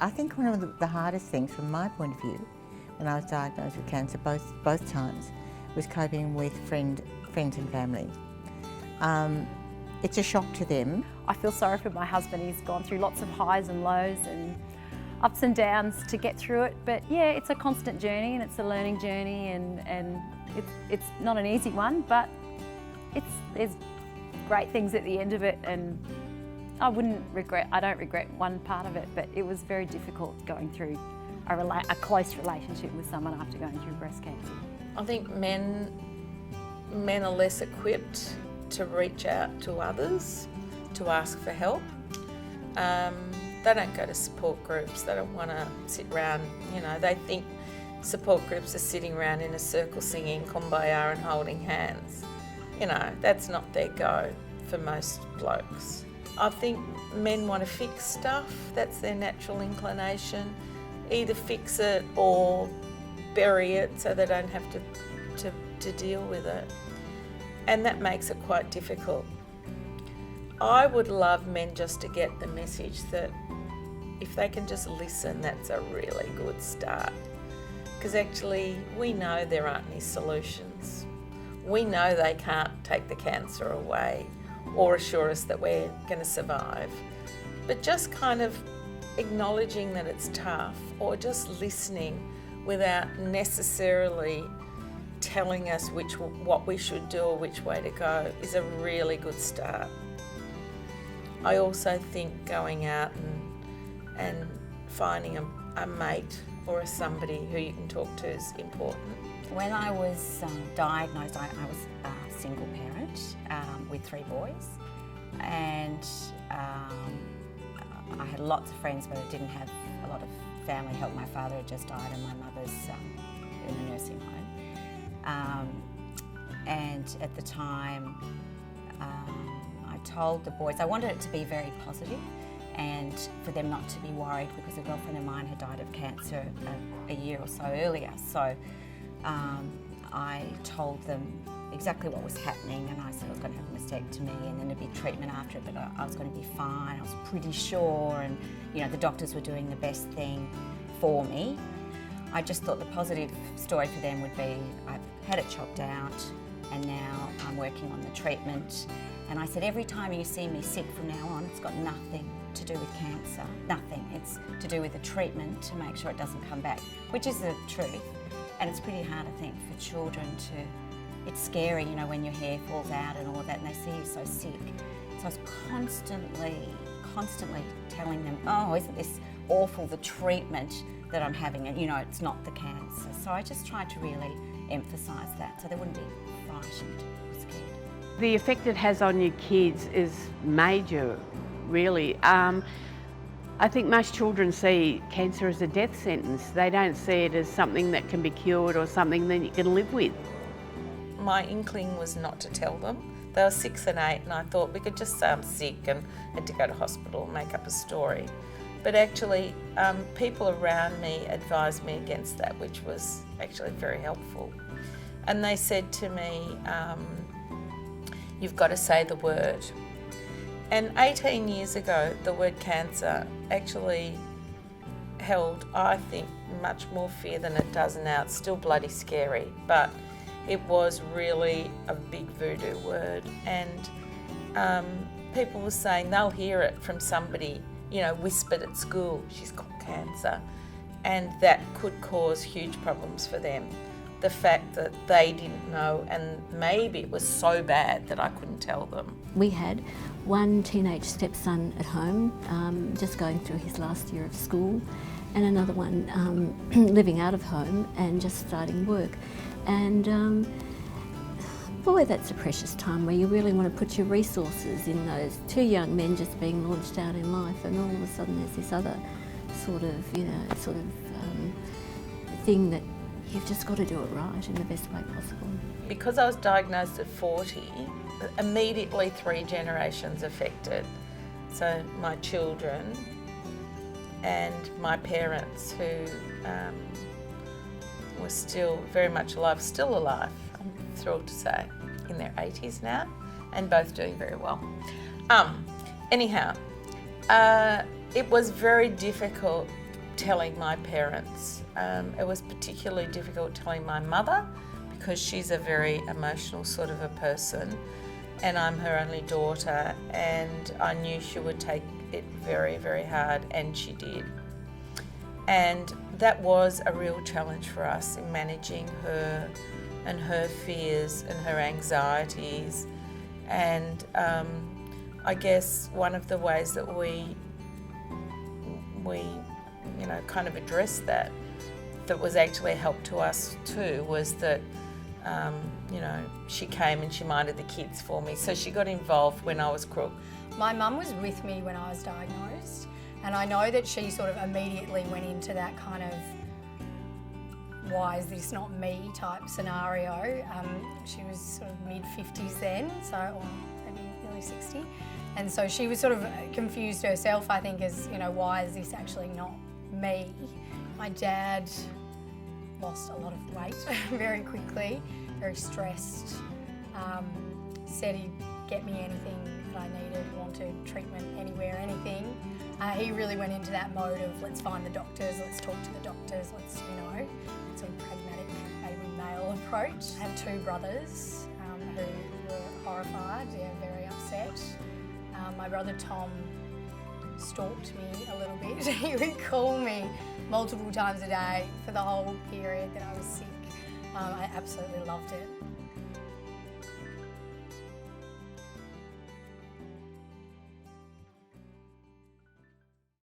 I think one of the hardest things from my point of view, when I was diagnosed with cancer both times, was coping with friends and family. It's a shock to them. I feel sorry for my husband. He's gone through lots of highs and lows and ups and downs to get through it. But yeah, it's a constant journey and it's a learning journey, and it's not an easy one, but there's great things at the end of it, and I don't regret one part of it, but it was very difficult going through a close relationship with someone after going through breast cancer. I think men are less equipped to reach out to others, to ask for help. They don't go to support groups, they don't want to sit around, they think support groups are sitting around in a circle singing Kumbaya and holding hands. That's not their go for most blokes. I think men want to fix stuff, that's their natural inclination. Either fix it or bury it so they don't have to deal with it. And that makes it quite difficult. I would love men just to get the message that if they can just listen, that's a really good start. Because actually, we know there aren't any solutions. We know they can't take the cancer away or assure us that we're going to survive. But just kind of acknowledging that it's tough, or just listening without necessarily telling us what we should do or which way to go, is a really good start. I also think going out and finding a mate or somebody who you can talk to is important. When I was diagnosed, I was a single parent with 3 boys, and I had lots of friends, but I didn't have a lot of family help. My father had just died and my mother's in a nursing home. And at the time, I told the boys I wanted it to be very positive and for them not to be worried, because a girlfriend of mine had died of cancer a year or so earlier. So I told them exactly what was happening, and I said I was going to have a mastectomy and then there'd be treatment after it, but I was going to be fine. I was pretty sure, and the doctors were doing the best thing for me. I just thought the positive story for them would be I've had it chopped out and now I'm working on the treatment. And I said, every time you see me sick from now on, it's got nothing to do with cancer, nothing. It's to do with the treatment to make sure it doesn't come back, which is the truth. And it's pretty hard, I think, for children it's scary, when your hair falls out and all of that, and they see you so sick. So I was constantly telling them, oh, isn't this awful, the treatment that I'm having, and it's not the cancer. So I just tried to really emphasise that so they wouldn't be frightened or scared. The effect it has on your kids is major, really. I think most children see cancer as a death sentence. They don't see it as something that can be cured or something that you can live with. My inkling was not to tell them. They were 6 and 8, and I thought we could just say I'm sick and had to go to hospital and make up a story. But actually, people around me advised me against that, which was actually very helpful. And they said to me, you've got to say the word. And 18 years ago, the word cancer actually held, I think, much more fear than it does now. It's still bloody scary, but it was really a big voodoo word. And people were saying they'll hear it from somebody, whispered at school, she's got cancer, and that could cause huge problems for them. The fact that they didn't know, and maybe it was so bad that I couldn't tell them. We had one teenage stepson at home, just going through his last year of school, and another one living out of home and just starting work. And boy, that's a precious time where you really want to put your resources in those 2 young men just being launched out in life, and all of a sudden there's this other sort of thing that you've just got to do it right in the best way possible. Because I was diagnosed at 40, immediately 3 generations affected. So my children and my parents, who were still very much alive, still alive, I'm thrilled to say, in their 80s now, and both doing very well. Anyhow, it was very difficult telling my parents. It was particularly difficult telling my mother because she's a very emotional sort of a person, and I'm her only daughter, and I knew she would take it very, very hard, and she did. And that was a real challenge for us in managing her and her fears and her anxieties. And I guess one of the ways that we kind of addressed that was actually a help to us too, was that she came and she minded the kids for me. So she got involved when I was crook. My mum was with me when I was diagnosed, and I know that she sort of immediately went into that kind of why is this not me type scenario. She was sort of mid-50s then, or maybe nearly 60. And so she was sort of confused herself, I think, as, why is this actually not me? My dad lost a lot of weight very quickly, very stressed, said he'd get me anything that I needed, wanted treatment anywhere, anything. He really went into that mode of let's find the doctors, let's talk to the doctors, let's, sort of pragmatic, maybe male approach. I have two brothers who were horrified, very upset. My brother Tom stalked me a little bit. He would call me multiple times a day for the whole period that I was sick. I absolutely loved it.